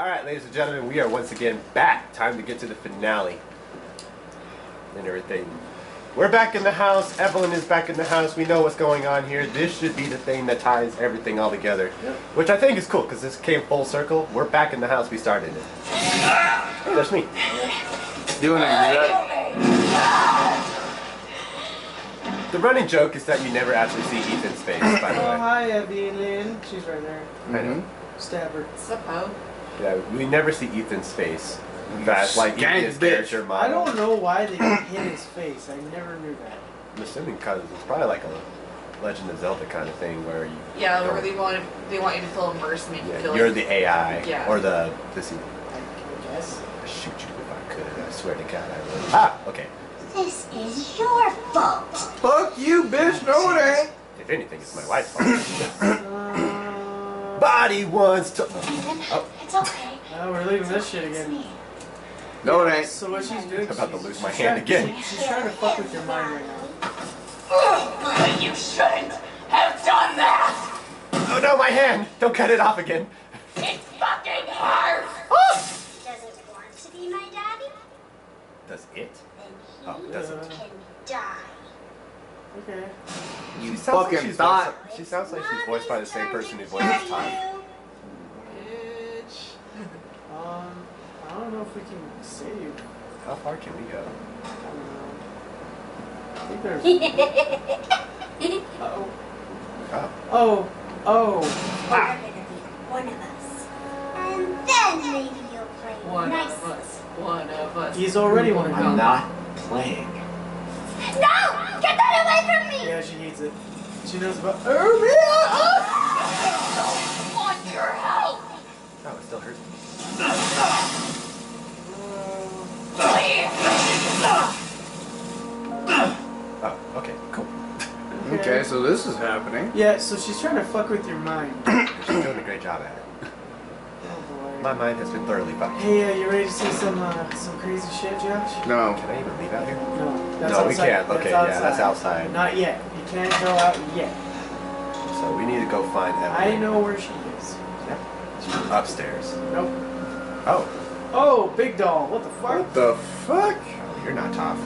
Alright, ladies and gentlemen, we are once again back. Time to get to the finale. And everything. We're back in the house. Evelyn is back in the house. We know what's going on here. This should be the thing that ties everything all together. Yep. Which I think is cool, because this came full circle. We're back in the house we started it. Hey, that's me. Doing it. The running joke is that you never actually see Ethan's face, by the way. Oh, hi, evaline. She's right there. I know. Stab her. What's up, Yeah, we never see Ethan's face. That's like Ethan's character model. I don't know why they hit his face. I never knew that. I'm assuming because it's probably like a Legend of Zelda kind of thing where you. Yeah, where they want you to feel immersed, make you feel you're like the AI. Yeah. Or the I guess. I'd shoot you if I could. I swear to God I would. Ah, okay. This is your fault. Fuck you, bitch. No, it ain't. If anything, it's my wife's fault. Body wants to. Oh. It's okay. No, we're leaving this shit again. No, it ain't. So what she's doing? I'm about to lose my hand again. She's trying to fuck with your mind right now. You shouldn't have done that. Oh no, my hand! Don't cut it off again. It's fucking hard. Oh! Does it want to be my daddy? Does it? Then Oh, does it? can die. Okay. You She sounds like fucking she's thought. She sounds like she's voiced by the same person who voiced Tommy. bitch. I don't know if we can save. How far can we go? I think there's. Oh. Oh. You're gonna be one of us. And then maybe you'll play One nice. of us. One of us. He's already one of I'm them. not playing. No! Get that away from me! Yeah, she hates it. She knows about. Oh, yeah! I want your help! Oh, it still hurts me. Oh, okay, cool. Okay, so this is happening. Yeah, so she's trying to fuck with your mind. She's doing a great job at it. Oh boy. My mind has been thoroughly fucked. Hey, you ready to see some crazy shit, Josh? No. Can I even leave out here? No, that's No, we outside. can't. Okay, yeah, that's outside. Not yet. You can't go out yet. So we need to go find Evelyn. I know where she is. Yep. She's upstairs. Nope. Oh. Oh, big doll. What the fuck? What the fuck? Oh, you're not tough.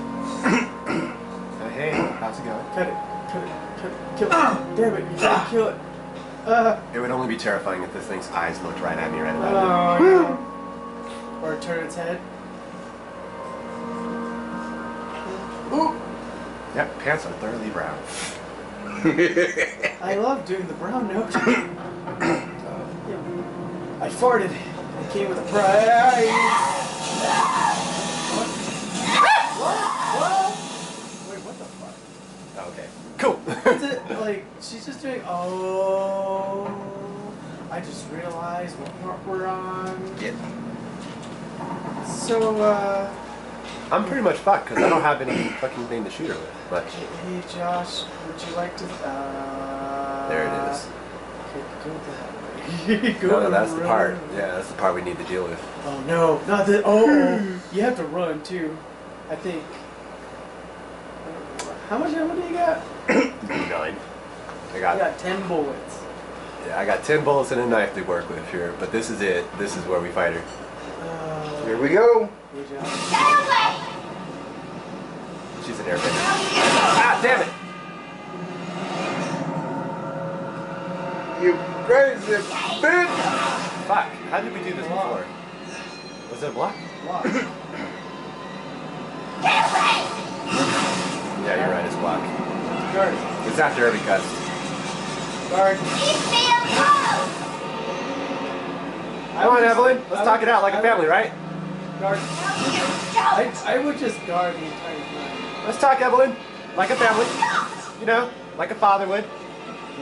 Hey, how's it going? Cut it. Cut it. Cut it. Kill it. Damn it. You can't kill it. It would only be terrifying if this thing's eyes looked right at me right about Oh, no. Or turn its head. Ooh. Yep, pants are thoroughly brown. I love doing the brown note. Yeah. I farted. It came with a prize. What? Wait, what the fuck? Okay, cool. Is it like she's just doing? Oh, I just realized what part we're on. Yeah. So I'm pretty much fucked because I don't have any fucking thing to shoot her with. But hey Josh, would you like to? there it is. Okay, go that way. Go No, that's the run. part. Yeah, that's the part we need to deal with. Oh no, not that. Oh, you have to run too. I think. How much ammo do you got? 9. I I got. got 10 bullets. Yeah, I got 10 bullets and a knife to work with here. But this is it. This is where we fight her. Here we go. Good job. Get away! She's an airbender. Ah, damn it! You crazy bitch. Fuck. How did we do this before? Was it a block? Block. Yeah, you're right. It's block. Guard. It's after every cut. Guard. Leave me alone! Come on, Evelyn. Let's talk it out like a family, right? Guard. Don't! I would just guard the entire time. Let's talk, Evelyn. Like a family. You know, like a father would.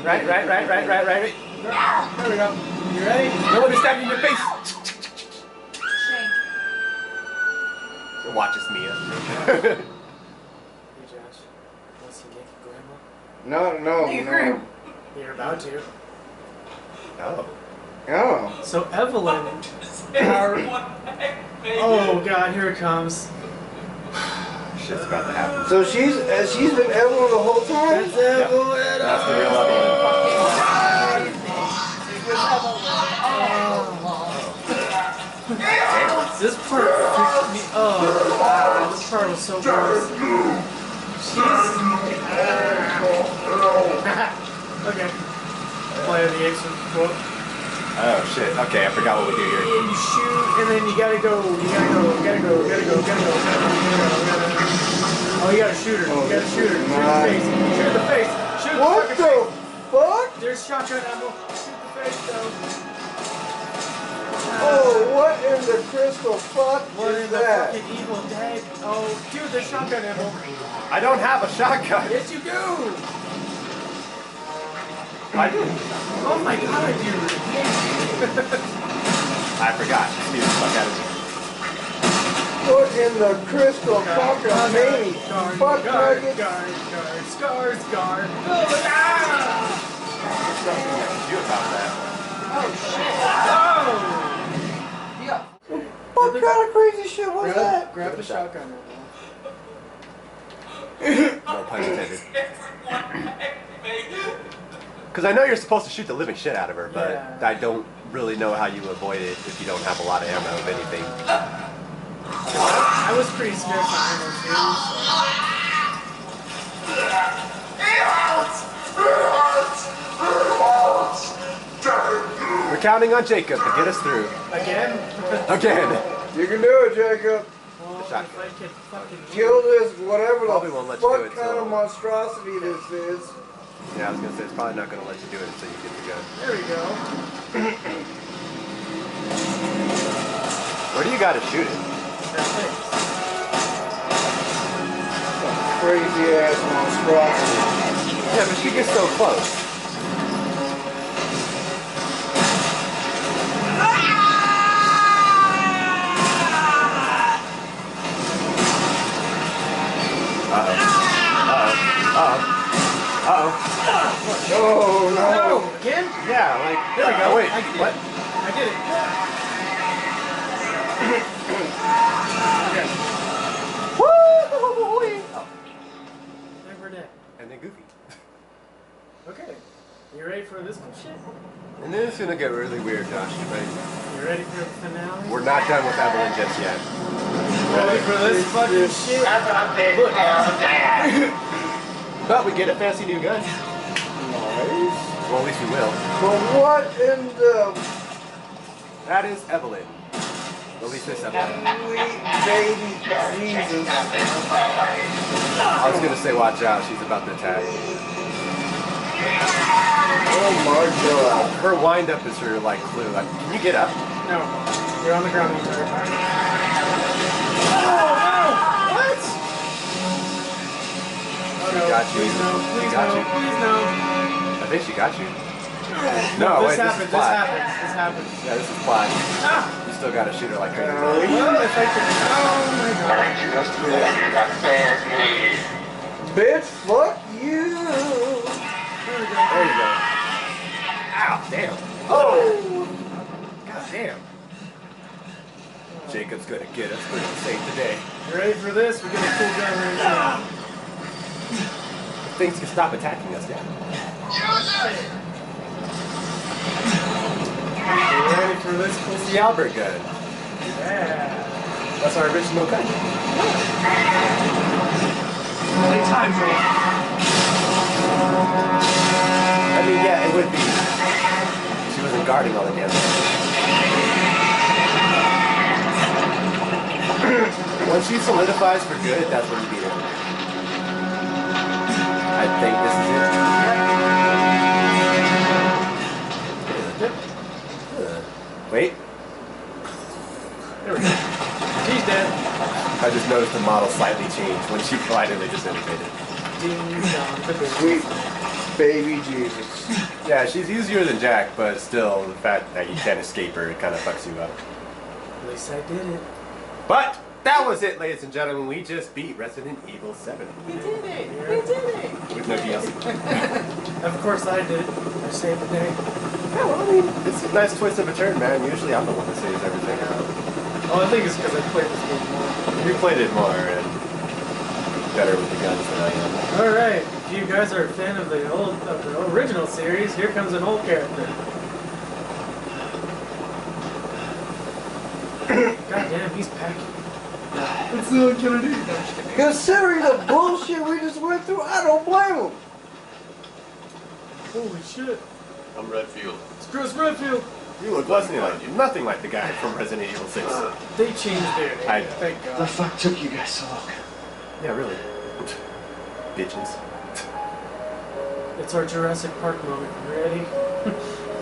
Right. There we go. You ready? Don't let me stab you in your face. Shank. Watch us, Mia. Hey Josh, want some naked grandma? No. You're about to. Oh. Oh. So Evelyn, oh god, here it comes. Shit's about to happen. So she's been Evelyn the whole time? That's Evelyn. That's the real Evelyn. Damn. This part freaked me. Oh, wow. This part was so gross. Okay. Play the ancient quote. Oh shit. Okay, I forgot what we do here. And you shoot, and then you gotta go. You gotta go. Oh, you gotta shoot her. You gotta shoot her. Shoot her in the face. Shoot her in the face. Shoot her in the What fucking the face. fuck? There's shotgun ammo. Shoot the face though. Oh, what in the crystal fuck What is in the that? fucking Evil Dead? Oh, dude, there's shotgun ammo. I don't have a shotgun. Yes, you do. I do. Oh my god, I do. I forgot. Excuse the fuck out of me. What in the crystal fuck of me? Fuck nugget. Scars. There's nothing I can do about that. Oh shit. Oh! You got What kind of crazy shit was that? Grab the shotgun No pun intended. Because I know you're supposed to shoot the living shit out of her, but Yeah. I don't really know how you avoid it if you don't have a lot of ammo, if anything. I was pretty scared for ammo We're counting on Jacob to get us through. too. Again? Again. You can do it, Jacob. Well, if shotgun. I could fucking Kill this, whatever Probably the won't let you do fuck it kind till- of monstrosity this is. Yeah, I was going to say, it's probably not going to let you do it until you get the gun. There we go. Where do you got to shoot it? That face. Crazy ass monstrosity. Yeah, but she gets so close. No, no. No! Again? Yeah, like, There we go. Wait, I did what? it. I did it. Okay. Woo! Oh, And we're dead. and then Goofy. Okay. You ready for this bullshit? And then it's going to get really weird, Josh. Right? You ready for the finale? We're not done with Evelyn just yet. ready for this fucking shit? Look. But we get a fancy new gun. Nice. Well, at least we will. But what in the That is Evelyn. At least this Evelyn. sweet baby Jesus? I was going to say, watch out. She's about to attack. Oh my god. Her wind up is her, like, clue. Like, can you get up? No. You're on the ground the entire time. Oh, no! What? Oh, no. Got you. Please no. Please Got no. you. Please no. I think she got you. No, wait, this happens. is plot. This happens. Yeah, this is plot. Ah! You still got to shoot her like crazy. Well, if I could. Oh my god. Bitch, fuck you. There we go. There you go. Ow, damn. Oh! God damn. Jacob's gonna get us. We're gonna save the day. You ready for this? We get a cool gun right now. If things can stop attacking us, yeah. You ready for this cool It's the Albert gun. Yeah. That's our original gun. Only time for I mean, yeah, it would be. She wasn't guarding all the damn thing. When she solidifies for good, that's when you beat her. I think this is it. Wait. There we go. She's dead. I just noticed the model slightly changed when she finally disintegrated. Ding dong. Sweet baby Jesus. Yeah, she's easier than Jack, but still, the fact that you can't escape her, it kind of fucks you up. At least I did it. But that was it, ladies and gentlemen. We just beat Resident Evil 7. We did it. We did it. With no DLC. Of course I did. I saved the day. Yeah, well, I mean, it's a nice twist of a turn, man. Usually I'm the one that saves everything. Well, I think it's because I played this game more. You played it more and better with the guns than I am. Alright, if you guys are a fan of the original series, here comes an old character. Goddamn, he's packing. What's the gonna do? Considering the bullshit we just went through, I don't blame him. Holy shit. I'm Redfield. It's Chris Redfield. You look nothing like the guy from Resident Evil 6. They changed their name. I know. Thank The God. fuck took you guys so long? Yeah, really. Bitches. It's our Jurassic Park moment. You ready?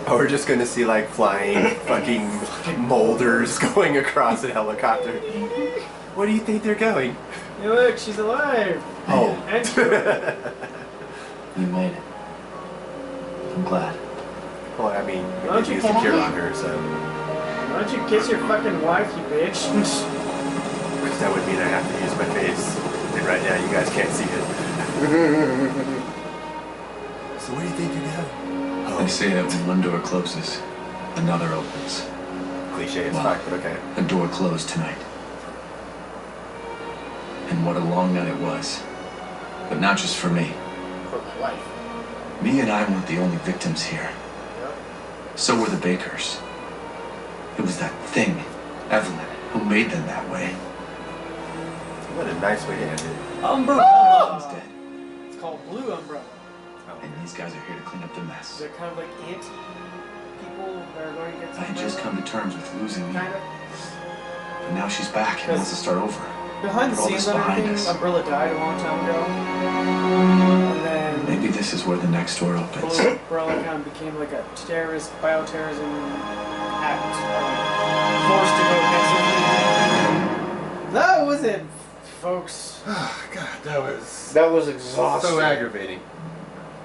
Oh, we're just gonna see like flying fucking molders going across a helicopter. Where do you think they're going? Hey, look, she's alive. Oh. And You made it. I'm glad. Well, I mean, we Why don't did you use the come cure on? on her, so. why don't you kiss your fucking wife, you bitch? Because that would mean I have to use my face. And right now, you guys can't see it. So where do you think you're going? They say that when one door closes, another opens. Cliche as Wow. fuck, but okay. A door closed tonight. And what a long night it was. But not just for me. For my wife. Me and I weren't the only victims here. Yep. So were the Bakers. It was that thing, Evelyn, who made them that way. What a nice way to end it. Evelyn's Umbrella. dead. It's called Blue Umbrella. And these guys are here to clean up the mess. They're kind of like anti-people that are going against I had just come to terms with losing me. Kind of. But now she's back and wants to start over. Behind the Put all scenes this and behind everything, us. Umbrella died a long time ago. And then Maybe this is where the next door opens. Blue Umbrella kind of became like a terrorist, bioterrorism act. Forced to go against it. That was it, folks. Oh, God, that was That was exhausting. so aggravating.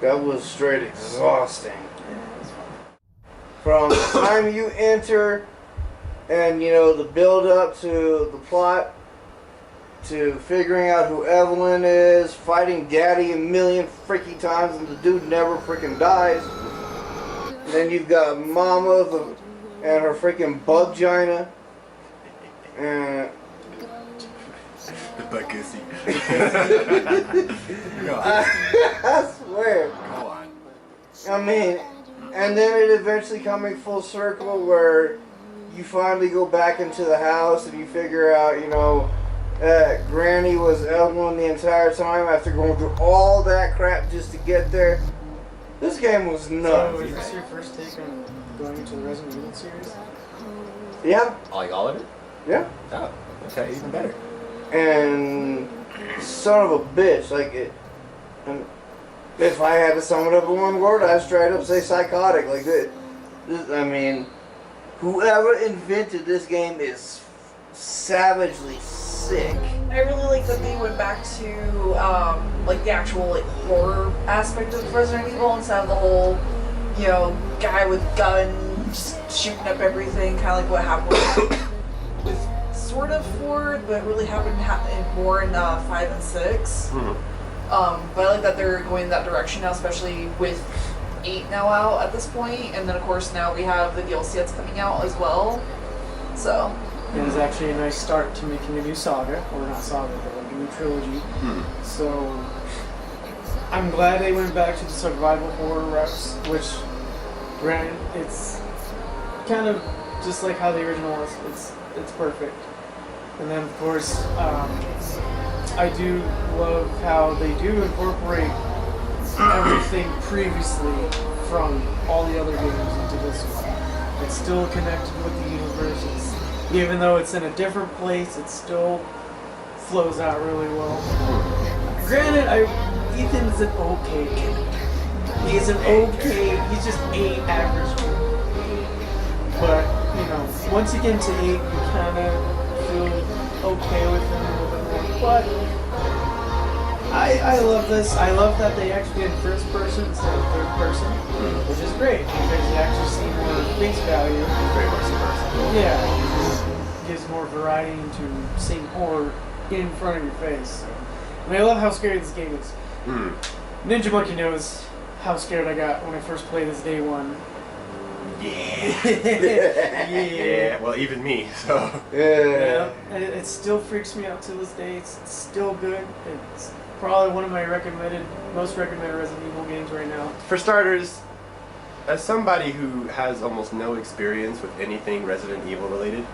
That was straight exhausting. Yeah, it's fine. From the time you enter and, you know, the build up to the plot, to figuring out who Evelyn is, fighting Daddy a million freaking times and the dude never freaking dies. And then you've got Mama and her freaking bug-gina. And The Bugussy. I swear. Go on. I mean, and then it eventually coming full circle where you finally go back into the house and you figure out, you know, Granny was Evelyn the entire time after going through all that crap just to get there. This game was So, nuts. is this your first take on going into the Resident Evil series? Yeah, Like all of it? yeah. Oh, okay, even better. And son of a bitch, like it. And if I had to sum it up in one word, I'd straight up say psychotic. Like this, I mean, whoever invented this game is savagely sick. I really like that they went back to like the actual like horror aspect of Resident Evil instead of the whole, you know, guy with guns shooting up everything, kind of like what happened with sort of 4, but really happened more in 5 and 6. But I like that they're going that direction now, especially with 8 now out at this point, and then of course now we have the DLC that's coming out as well. So. It was actually a nice start to making a new saga, or not saga, but like a new trilogy. So I'm glad they went back to the survival horror routes, which, granted, it's kind of just like how the original was. It's perfect. And then of course, I do love how they do incorporate everything previously from all the other games into this one. It's still connected with the universe. Even though it's in a different place, it still flows out really well. Granted, Ethan's an okay kid. He's an okay, he's just a average kid. But, you know, once you get into 8, you kind of feel okay with him a little bit more. But I love this. I love that they actually did first person instead of third person, which is great because you actually see more face value. Very much immersive. Yeah, it gives more variety into seeing horror in front of your face. And I love how scary this game is. Ninja Monkey knows how scared I got when I first played this day one. Yeah. Yeah. Well, even me, so. Yeah. And it still freaks me out to this day. It's still good. It's probably one of my most recommended Resident Evil games right now. For starters, as somebody who has almost no experience with anything Resident Evil related,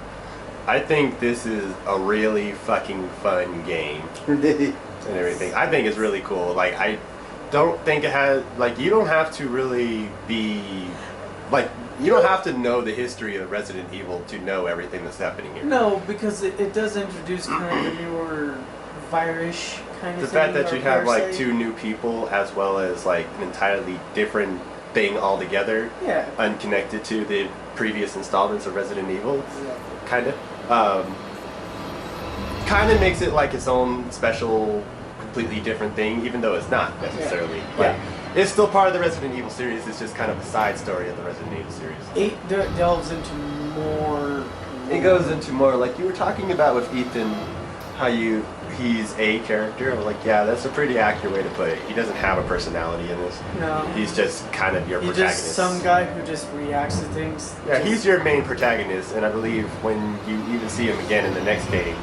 I think this is a really fucking fun game and everything. I think it's really cool. Like, I don't think it has, like, you don't have to really be, like, you don't have to know the history of Resident Evil to know everything that's happening here. No, because it does introduce kind of a newer virus kind of The thing. fact that or you have, like, parasite. 2 new people as well as, like, an entirely different thing altogether, Yeah. unconnected to the previous installments of Resident Evil, Exactly. kind of makes it like its own special, completely different thing, even though it's not necessarily. Yeah. Like, it's still part of the Resident Evil series. It's just kind of a side story of the Resident Evil series. It delves into more. It goes into more, like you were talking about with Ethan, how he's a character. I'm like, yeah, that's a pretty accurate way to put it. He doesn't have a personality in this. No. He's just kind of your He's protagonist. just some guy who just reacts to things. Yeah, Just- he's your main protagonist, and I believe when you even see him again in the next game,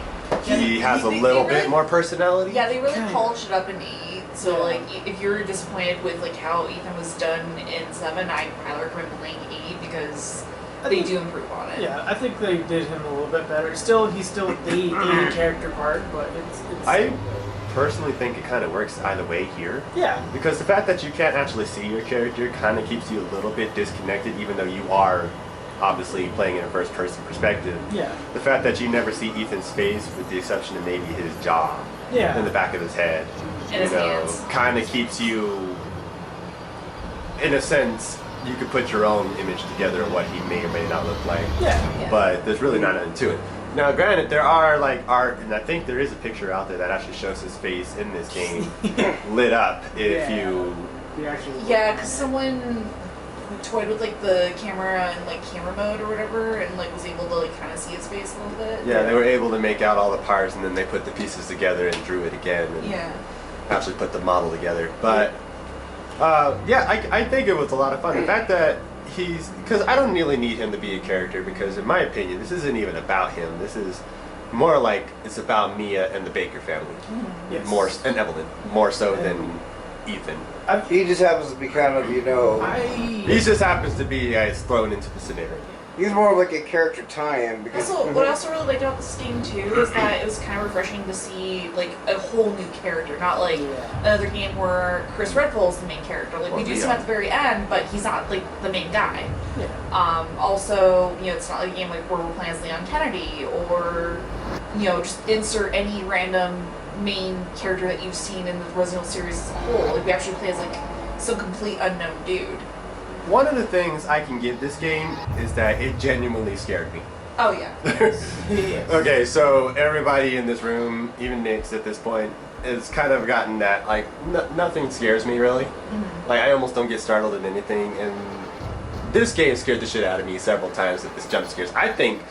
Yeah, he has a they little really- bit more personality. Yeah, they really Kinda. polished it up in 8. So Yeah. like, if you're disappointed with like how Ethan was done in 7, I highly recommend playing 8 because they do improve on it. Yeah, I think they did him a little bit better. He's still the A character part, but it's. I personally think it kind of works either way here. Yeah. Because the fact that you can't actually see your character kind of keeps you a little bit disconnected, even though you are obviously playing in a first-person perspective. Yeah. The fact that you never see Ethan's face, with the exception of maybe his jaw Yeah. and the back of his head, And his hands. kind of keeps you, in a sense, you could put your own image together of what he may or may not look like. Yeah. Yeah. But there's really not nothing to it. Now, granted, there are like art, and I think there is a picture out there that actually shows his face in this game lit up. If Yeah. you, The actual. Yeah, because someone toyed with like the camera and like camera mode or whatever, and like was able to like kind of see his face a little bit. yeah, they were able to make out all the parts, and then they put the pieces together and drew it again, and Yeah. actually put the model together. But yeah, I think it was a lot of fun. The fact that because I don't really need him to be a character, because in my opinion, this isn't even about him. This is more like it's about Mia and the Baker family, Yes. more and Evelyn, more so than Ethan. He just happens to be kind of, you know, He just happens to be thrown into the scenario. he's more like a character tie-in because Also, what I also really liked about this game too is that it was kind of refreshing to see like a whole new character, not like Yeah. another game where Chris Redfall is the main character. Like we Or do see him Leon. at the very end, but he's not like the main guy. Yeah. Also, you know, it's not like a game like where we're playing as Leon Kennedy or, you know, just insert any random main character that you've seen in the Resident Evil series as a whole. Like we actually play as like some complete unknown dude. One of the things I can give this game is that it genuinely scared me. Oh yeah. Yes. Okay, so everybody in this room, even Nick's at this point, has kind of gotten that, like, nothing scares me really. Like, I almost don't get startled at anything, and this game scared the shit out of me several times with this jump scares. I think,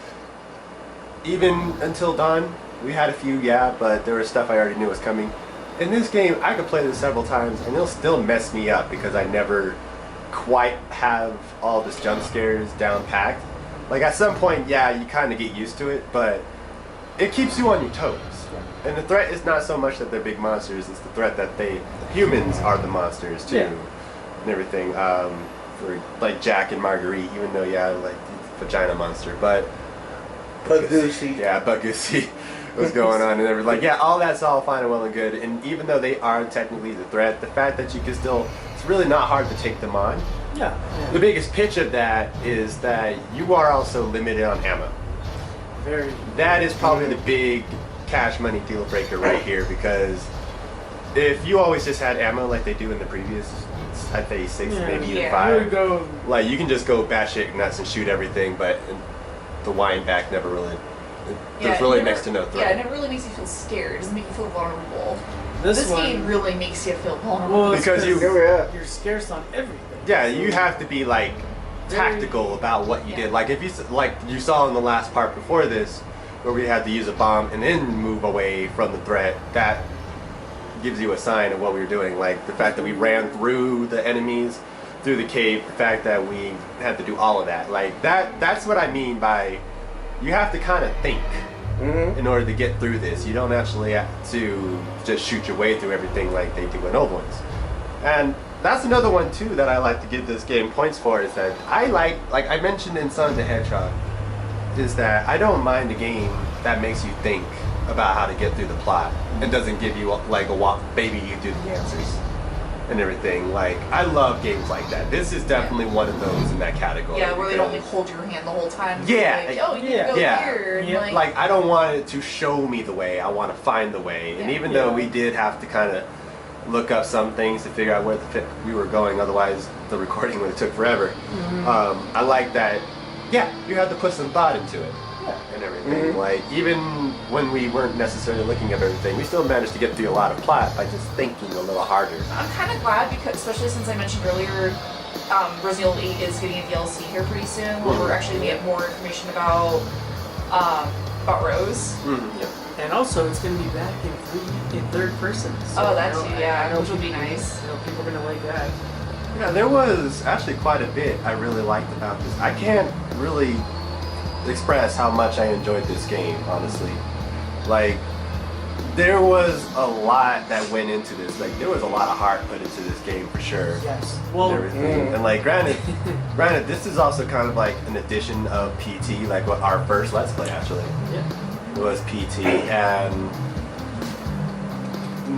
even until dawn, we had a few, yeah, but there was stuff I already knew was coming. In this game, I could play this several times, and it'll still mess me up because I never quite have all this jump scares down packed. Like at some point, yeah, you kind of get used to it, but it keeps you on your toes. And the threat is not so much that they're big monsters; it's the threat that humans are the monsters too, Yeah. and everything. For like Jack and Marguerite, even though like the vagina monster, but Bagusi. yeah, Bagusi was going on, and they were like, yeah, all that's all fine and well and good. And even though they are technically the threat, the fact that you can still, it's really not hard to take them on. Yeah. The biggest pitch of that is that you are also limited on ammo. Very. That is probably the big cash money deal breaker right here, because if you always just had ammo like they do in the previous, I'd say 6, maybe even Yeah. You would 5, go. like you can just go batshit nuts and shoot everything, but the wind back never really, there's it really never- next to no Yeah, it threat. never really makes you feel scared. It doesn't make you feel vulnerable. This This one. game really makes you feel vulnerable. Well, it's Because you- Oh, yeah. You're scarce on everything. Yeah, you have to be like tactical about what you did. Like if you like you saw in the last part before this, where we had to use a bomb and then move away from the threat, that gives you a sign of what we were doing. Like the fact that we ran through the enemies, through the cave, the fact that we had to do all of that. Like that's what I mean by you have to kind of think in order to get through this. You don't actually have to just shoot your way through everything like they do in old ones. And that's another one too that I like to give this game points for, is that I like I mentioned in Sonic the Hedgehog, is that I don't mind a game that makes you think about how to get through the plot and doesn't give you like a walk baby you do the answers and everything. Like, I love games like that. This is definitely one of those in that category. Yeah, where they don't like because- hold your hand the whole time. Yeah, Like, oh, you need to go yeah. here. And, Yeah. Like, I don't want it to show me the way. I want to find the way. And Yeah. even though Yeah. we did have to kind of look up some things to figure out where we were going, otherwise the recording would have took forever. I like that. Yeah, you had to put some thought into it and everything. Like, even when we weren't necessarily looking at everything, we still managed to get through a lot of plot by just thinking a little harder. I'm kind of glad because, especially since I mentioned earlier, Resident Evil 8 is getting a DLC here pretty soon, where we're actually going to get more information about Rose. Yep. And also, it's going to be back in third person. So Oh, that I know- too, yeah, I know which would be people- nice. You know, people are going to like that. Yeah, there was actually quite a bit I really liked about this. I can't really express how much I enjoyed this game, honestly. Like, there was a lot that went into this. Like, there was a lot of heart put into this game for sure. Yes. And Well, everything. And like, granted, this is also kind of like an addition of PT, like what our first Let's Play actually yeah. was PT, and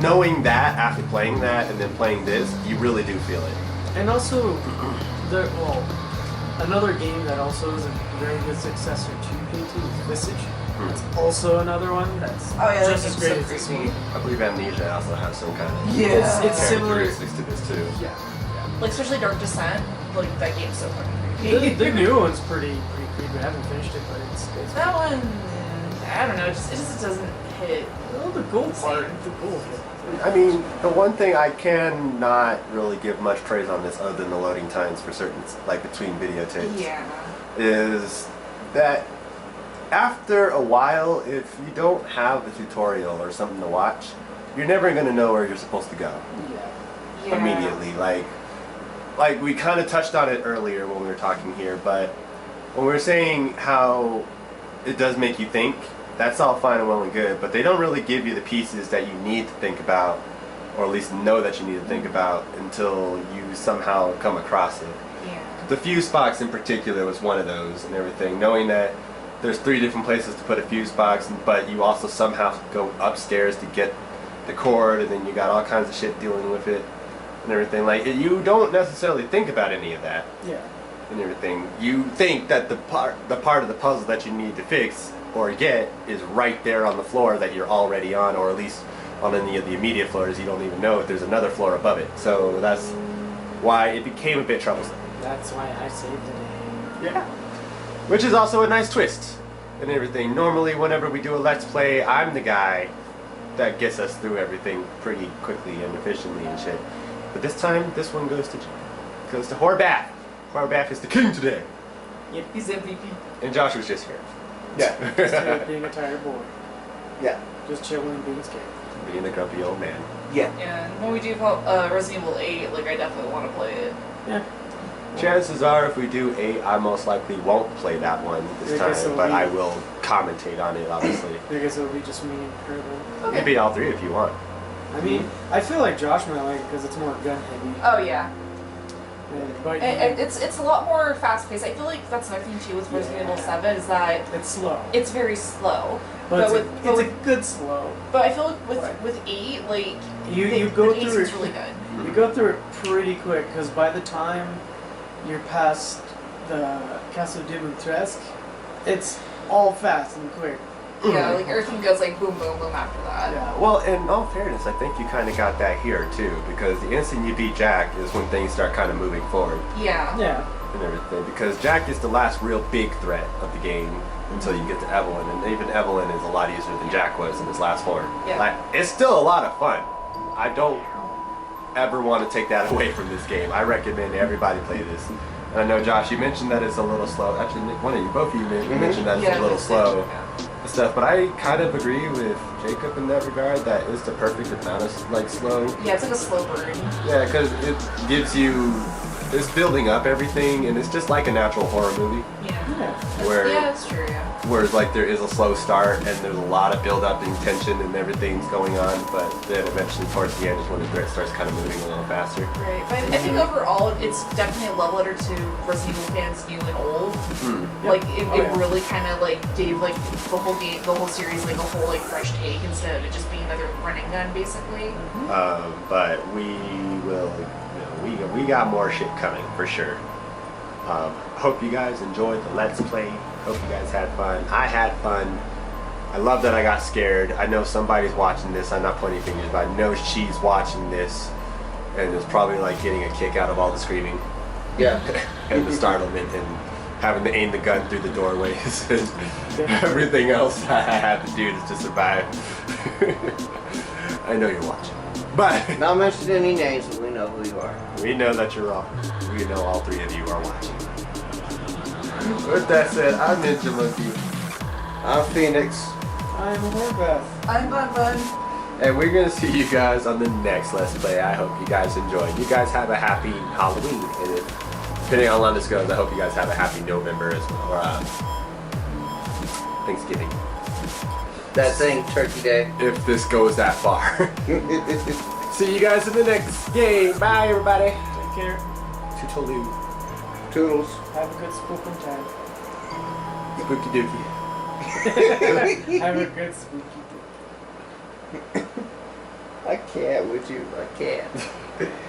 knowing that after playing that and then playing this, you really do feel it. And also, another game that also is a very good successor to PT is Visage. It's also another one that's Oh, yeah, just that as game's great so as this creepy. one. I believe Amnesia also has some kind of Yeah. It's similar. characteristics to this too. Yeah. Like, especially Dark Descent. Like, that game's so fucking The, creepy. the new one's pretty creepy. I haven't finished it, but it's That one, I don't know, it just doesn't hit. well, the gold part. The gold. I mean, the one thing I cannot really give much praise on this, other than the loading times for certain, like between videotapes, Yeah. is that after a while, if you don't have a tutorial or something to watch, you're never going to know where you're supposed to go Yeah. immediately. Like we kind of touched on it earlier when we were talking here, but when we were saying how it does make you think, that's all fine and well and good, but they don't really give you the pieces that you need to think about, or at least know that you need to think about, until you somehow come across it. Yeah. The fuse box in particular was one of those and everything, knowing that there's 3 different places to put a fuse box, but you also somehow go upstairs to get the cord, and then you got all kinds of shit dealing with it and everything. Like, you don't necessarily think about any of that Yeah. and everything. You think that the part of the puzzle that you need to fix or get is right there on the floor that you're already on, or at least on any of the immediate floors. You don't even know if there's another floor above it. So that's why it became a bit troublesome. That's why I saved the day. Yeah. Which is also a nice twist and everything. Normally, whenever we do a Let's Play, I'm the guy that gets us through everything pretty quickly and efficiently and shit. But this time, this one goes to Horbath. Horbath is the king today. Yep. He's MVP. And Josh was just here. Yeah. Just being a tired boy. Yeah. Just chilling and being scared. Being the grumpy old man. Yeah. Yeah, and when we do Resident Evil 8, like, I definitely want to play it. Yeah. Chances are, if we do 8, I most likely won't play that one this I guess time, it'll but be- I will commentate on it, obviously. I guess it'll be just me and her then. Okay. Maybe all 3 if you want. I mean, I feel like Josh might like it because it's more gun heavy. Oh, yeah. But It's a lot more fast paced. I feel like that's another thing too with Resident Evil 7 is that it's slow. it's very slow. But, but it's a good slow. But I feel like with Right. with 8, like You go the through pacing's it. really good. You go through it pretty quick because by the time you're past the Castle Dimitrescu, it's all fast and quick. Yeah, like everything goes like boom, boom, boom after that. Yeah. Well, in all fairness, I think you kind of got that here too, because the instant you beat Jack is when things start kind of moving forward Yeah. Yeah. and everything. Because Jack is the last real big threat of the game until you get to Evelyn, and even Evelyn is a lot easier than Jack was in his last form. Yeah. Like, it's still a lot of fun. I don't ever want to take that away from this game. I recommend everybody play this. And I know, Josh, you mentioned that it's a little slow. Actually, both of you mentioned that it's Yeah, a little that's it. slow. Yeah. And stuff, but I kind of agree with Jacob in that regard. That is the perfect amount of like slow. Yeah, it's like a slow burn. Yeah, because it gives you, it's building up everything, and it's just like a natural horror movie. Yeah. Yeah. Where Yeah, that's true. Yeah. whereas like there is a slow start and there's a lot of build up and tension and everything's going on, but then eventually towards the end is when it starts kind of moving a little faster. Right. But I think overall, it's definitely a love letter to Resident Evil fans, new and old. Like it really kind of like gave like the whole game, the whole series, like a whole like fresh take instead of it just being another running gun, basically. But we will, you know, we got more shit coming for sure. Hope you guys enjoyed the Let's Play. Hope you guys had fun. I had fun. I love that I got scared. I know somebody's watching this. I'm not pointing fingers, but I know she's watching this and is probably like getting a kick out of all the screaming. Yeah. And the startlement and having to aim the gun through the doorways and everything else I had to do to survive. I know you're watching. But Not mentioning any names, but we know who you are. we know that you're all. We know all three of you are watching. With that said, I'm Ninja Monkey. I'm Phoenix. I'm Horvath. I'm Bun. And we're going to see you guys on the next Let's Play. I hope you guys enjoyed. You guys have a happy Halloween. And depending on how long this goes, I hope you guys have a happy November as well. Or Thanksgiving. That thing, Turkey Day. If this goes that far. See you guys in the next game. Bye, everybody. Take care. Toodaloo. Toodles. Have a good spooky time. Spooky dookie. Have a good spooky day. I can't with you. I can't.